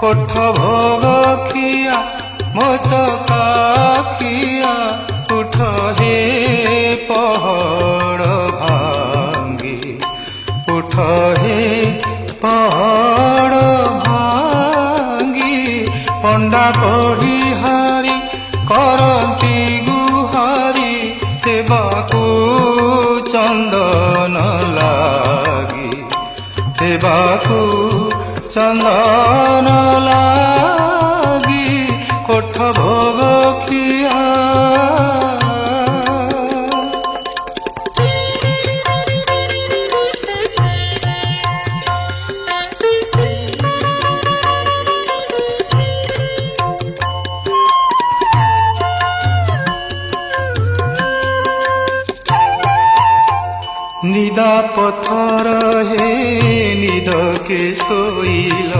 कोठ भोग खिया मोचकाखिया उठ हे पहाड़ भांगी उठ हे पहाड़ भांगी पंडा पढ़ी हारी करती गुहारी देवाकू चंदन लागी देवाकू चंदन लागी कोठ भोग खिया निदा पत्थर हे निद के सोइल